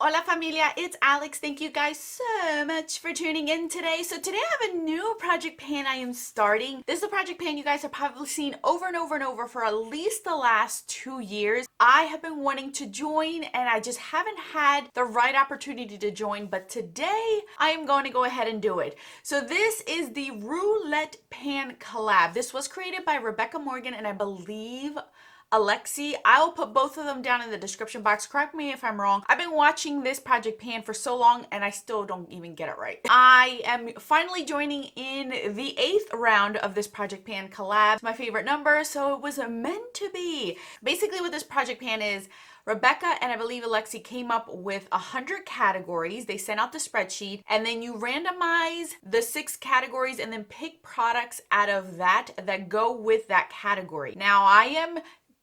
Hola familia, it's Alex. Thank you guys so much for tuning in today. So today I have a new project pan I am starting. This is a project pan you guys have probably seen over and over and over for at least the last 2 years. I have been wanting to join and I just haven't had the right opportunity to join, but today I am going to go ahead and do it. So this is the Roulette Pan Collab. This was created by Rebecca Morgan and I believe Alexi. I'll put both of them down in the description box. Correct me if I'm wrong. I've been watching this project pan for so long and I still don't even get it right. I am finally joining in the 8th round of this project pan collab. It's my favorite number, so it was meant to be. Basically what this project pan is, Rebecca and I believe Alexi came up with 100 categories. They sent out the spreadsheet and then you randomize the 6 categories and then pick products out of that go with that category. Now I am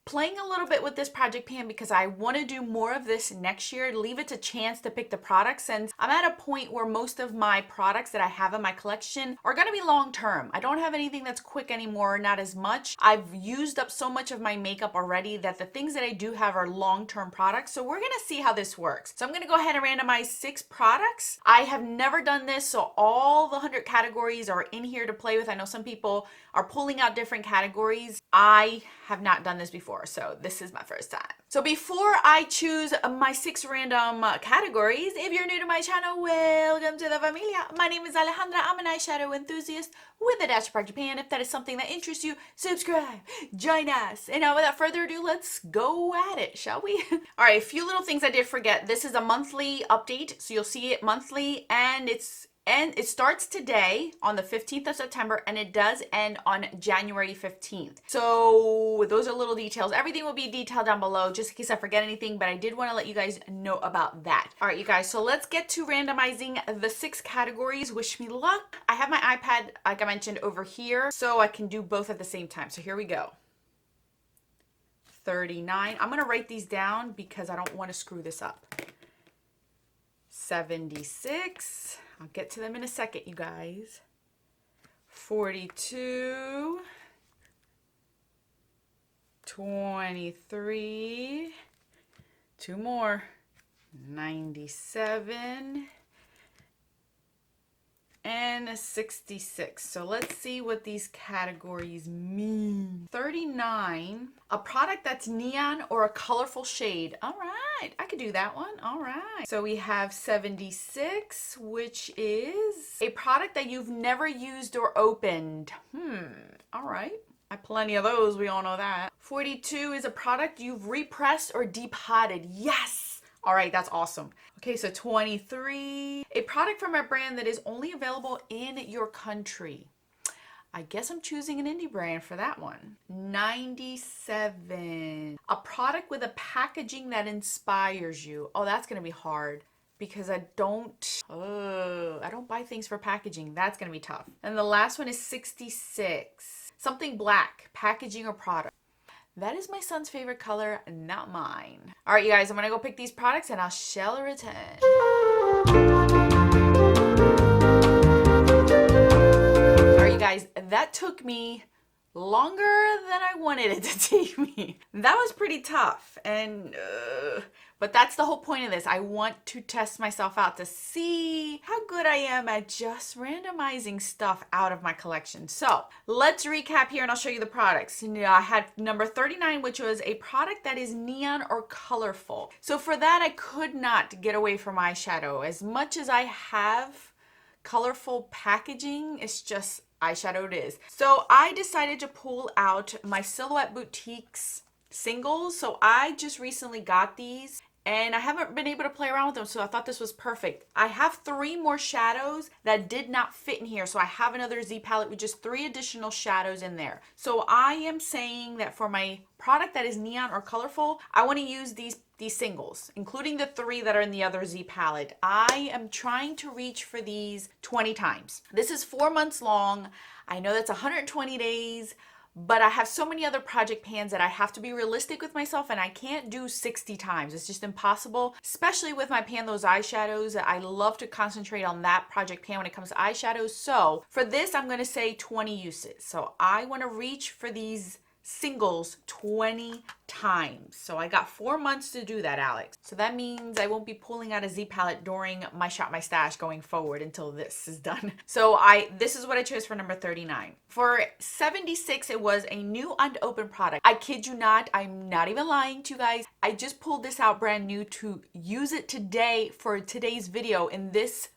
playing a little bit with this project pan because I want to do more of this next year. Leave it to chance to pick the products, since I'm at a point where most of my products that I have in my collection are going to be long term. I don't have anything that's quick anymore, not as much. I've used up so much of my makeup already that the things that I do have are long term products. So we're going to see how this works. So I'm going to go ahead and randomize 6 products. I have never done this, so all the 100 categories are in here to play with. I know some people are pulling out different categories. I have not done this before, so this is my first time. So before I choose my 6 random categories, if you're new to my channel, welcome to the familia. My name is Alexandra. I'm an eyeshadow enthusiast with a dash of project pan. If that is something that interests you, subscribe, join us. And now without further ado, let's go at it, shall we? All right, a few little things I did forget. This is a monthly update, so you'll see it monthly, and it starts today on the 15th of September and it does end on January 15th. So those are little details. Everything will be detailed down below just in case I forget anything, but I did want to let you guys know about that. All right, you guys, so let's get to randomizing the 6 categories. Wish me luck. I have my iPad, like I mentioned, over here, so I can do both at the same time. So here we go. 39. I'm going to write these down because I don't want to screw this up. 76. I'll get to them in a second, you guys. 42. 23. 2 more. 97. And 66. So let's see what these categories mean. 39, a product that's neon or a colorful shade. All right, I could do that one. All right. So we have 76, which is a product that you've never used or opened. All right. I have plenty of those, we all know that. 42 is a product you've repressed or depotted. Yes! All right, that's awesome. Okay, so 23, a product from a brand that is only available in your country. I guess I'm choosing an indie brand for that one. 97, a product with a packaging that inspires you. Oh, that's gonna be hard because I don't buy things for packaging. That's gonna be tough. And the last one is 66, something black, packaging or product. That is my son's favorite color, not mine. All right, you guys, I'm gonna go pick these products and I shall return. All right, you guys, that took me longer than I wanted it to take me. That was pretty tough, and but that's the whole point of this. I want to test myself out to see how good I am at just randomizing stuff out of my collection. So let's recap here and I'll show you the products. I had number 39, which was a product that is neon or colorful. So for that, I could not get away from eyeshadow. As much as I have colorful packaging, it's just eyeshadow it is. So I decided to pull out my Silhouette Boutiques singles. So I just recently got these and I haven't been able to play around with them, so I thought this was perfect. I have 3 more shadows that did not fit in here, so I have another Z palette with just 3 additional shadows in there. So I am saying that for my product that is neon or colorful, I want to use these singles, including the 3 that are in the other Z palette. I am trying to reach for these 20 times. This is 4 months long. I know that's 120 days, but I have so many other project pans that I have to be realistic with myself, and I can't do 60 times. It's just impossible, especially with my pan those eyeshadows. I love to concentrate on that project pan when it comes to eyeshadows. So for this, I'm going to say 20 uses. So I want to reach for these singles 20 times. So I got 4 months to do that, Alex. So that means I won't be pulling out a Z palette during my Shop My Stash going forward until this is done. So this is what I chose for number 39. For 76, it was a new unopened product. I kid you not, I'm not even lying to you guys. I just pulled this out brand new to use it today for today's video in this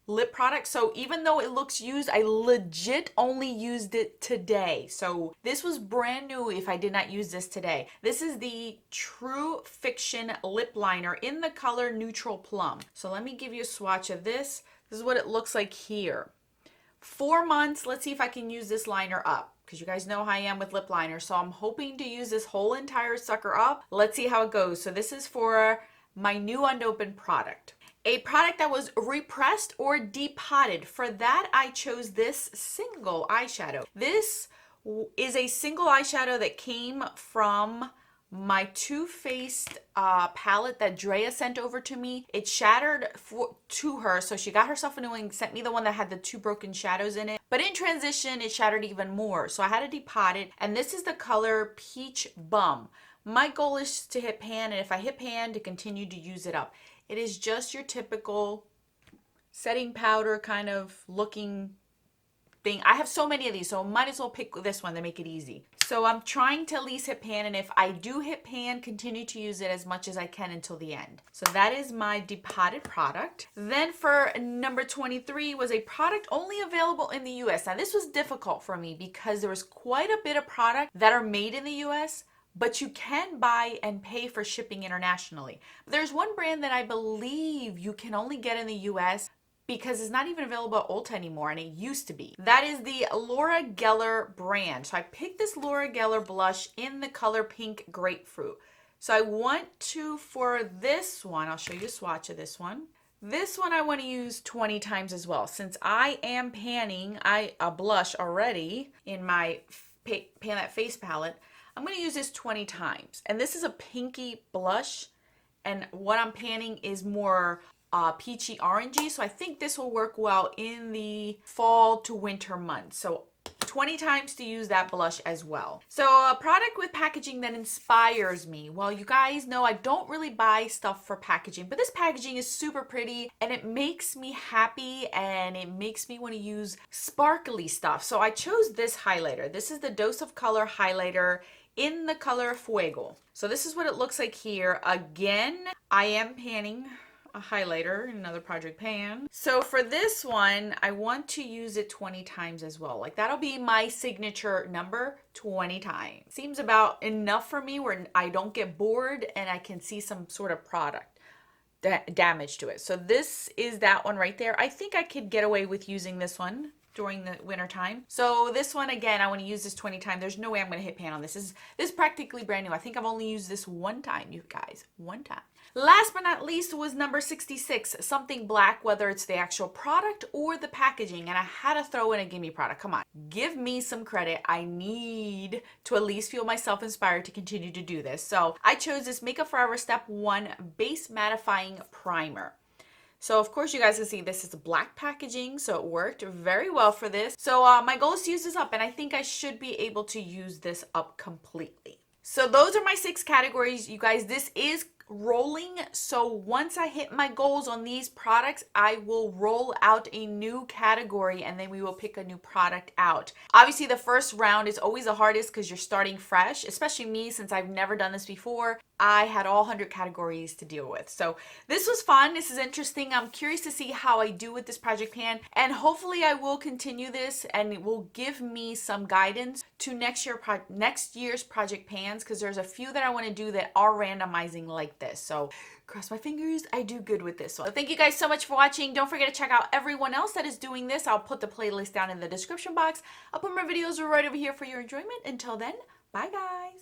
lip product. So even though it looks used, I legit only used it today. So this was brand new if I did not use this today. This is the True Fiction lip liner in the color Neutral Plum. So let me give you a swatch of this. This is what it looks like here. 4 months. Let's see if I can use this liner up, because you guys know how I am with lip liner. So I'm hoping to use this whole entire sucker up. Let's see how it goes. So this is for my new unopened product. A product that was repressed or depotted. For that, I chose this single eyeshadow. This is a single eyeshadow that came from my Too Faced palette that Drea sent over to me. It shattered to her, so she got herself a new one, sent me the one that had the 2 broken shadows in it. But in transition, it shattered even more, so I had to depot it. And this is the color Peach Bum. My goal is to hit pan, and if I hit pan, to continue to use it up. It is just your typical setting powder kind of looking thing. I have so many of these, so I might as well pick this one to make it easy. So I'm trying to at least hit pan, and if I do hit pan, continue to use it as much as I can until the end. So that is my depotted product. Then for number 23 was a product only available in the US. Now this was difficult for me because there was quite a bit of product that are made in the US, but you can buy and pay for shipping internationally. There's one brand that I believe you can only get in the US because it's not even available at Ulta anymore, and it used to be. That is the Laura Geller brand. So I picked this Laura Geller blush in the color Pink Grapefruit. So I want to, for this one, I'll show you a swatch of this one. This one I want to use 20 times as well. Since I am panning a blush already in my Pan That Face palette, I'm going to use this 20 times. And this is a pinky blush, and what I'm panning is more peachy orangey. So I think this will work well in the fall to winter months. So 20 times to use that blush as well. So a product with packaging that inspires me. Well, you guys know I don't really buy stuff for packaging, but this packaging is super pretty and it makes me happy and it makes me want to use sparkly stuff. So I chose this highlighter. This is the Dose of Color highlighter in the color Fuego. So this is what it looks like here. Again, I am panning a highlighter in another project pan. So for this one, I want to use it 20 times as well. Like that'll be my signature number, 20 times. Seems about enough for me where I don't get bored and I can see some sort of product damage to it. So this is that one right there. I think I could get away with using this one during the winter time. So this one, again, I want to use this 20 times. There's no way I'm going to hit pan on this. This is practically brand new. I think I've only used this one time, you guys. One time. Last but not least was number 66, something black, whether it's the actual product or the packaging. And I had to throw in a gimme product. Come on, give me some credit. I need to at least feel myself inspired to continue to do this. So I chose this Makeup Forever Step 1 Base Mattifying Primer. So of course you guys can see this is black packaging, so it worked very well for this. So my goal is to use this up, and I think I should be able to use this up completely. So those are my 6 categories, you guys. This is rolling, so once I hit my goals on these products, I will roll out a new category and then we will pick a new product out. Obviously the first round is always the hardest because you're starting fresh, especially me, since I've never done this before. I had all 100 categories to deal with. So this was fun. This is interesting. I'm curious to see how I do with this project pan, and hopefully I will continue this and it will give me some guidance to next year's project pans, because there's a few that I want to do that are randomizing like this. So cross my fingers I do good with this one. So thank you guys so much for watching. Don't forget to check out everyone else that is doing this. I'll put the playlist down in the description box. I'll put my videos right over here for your enjoyment. Until then, bye guys.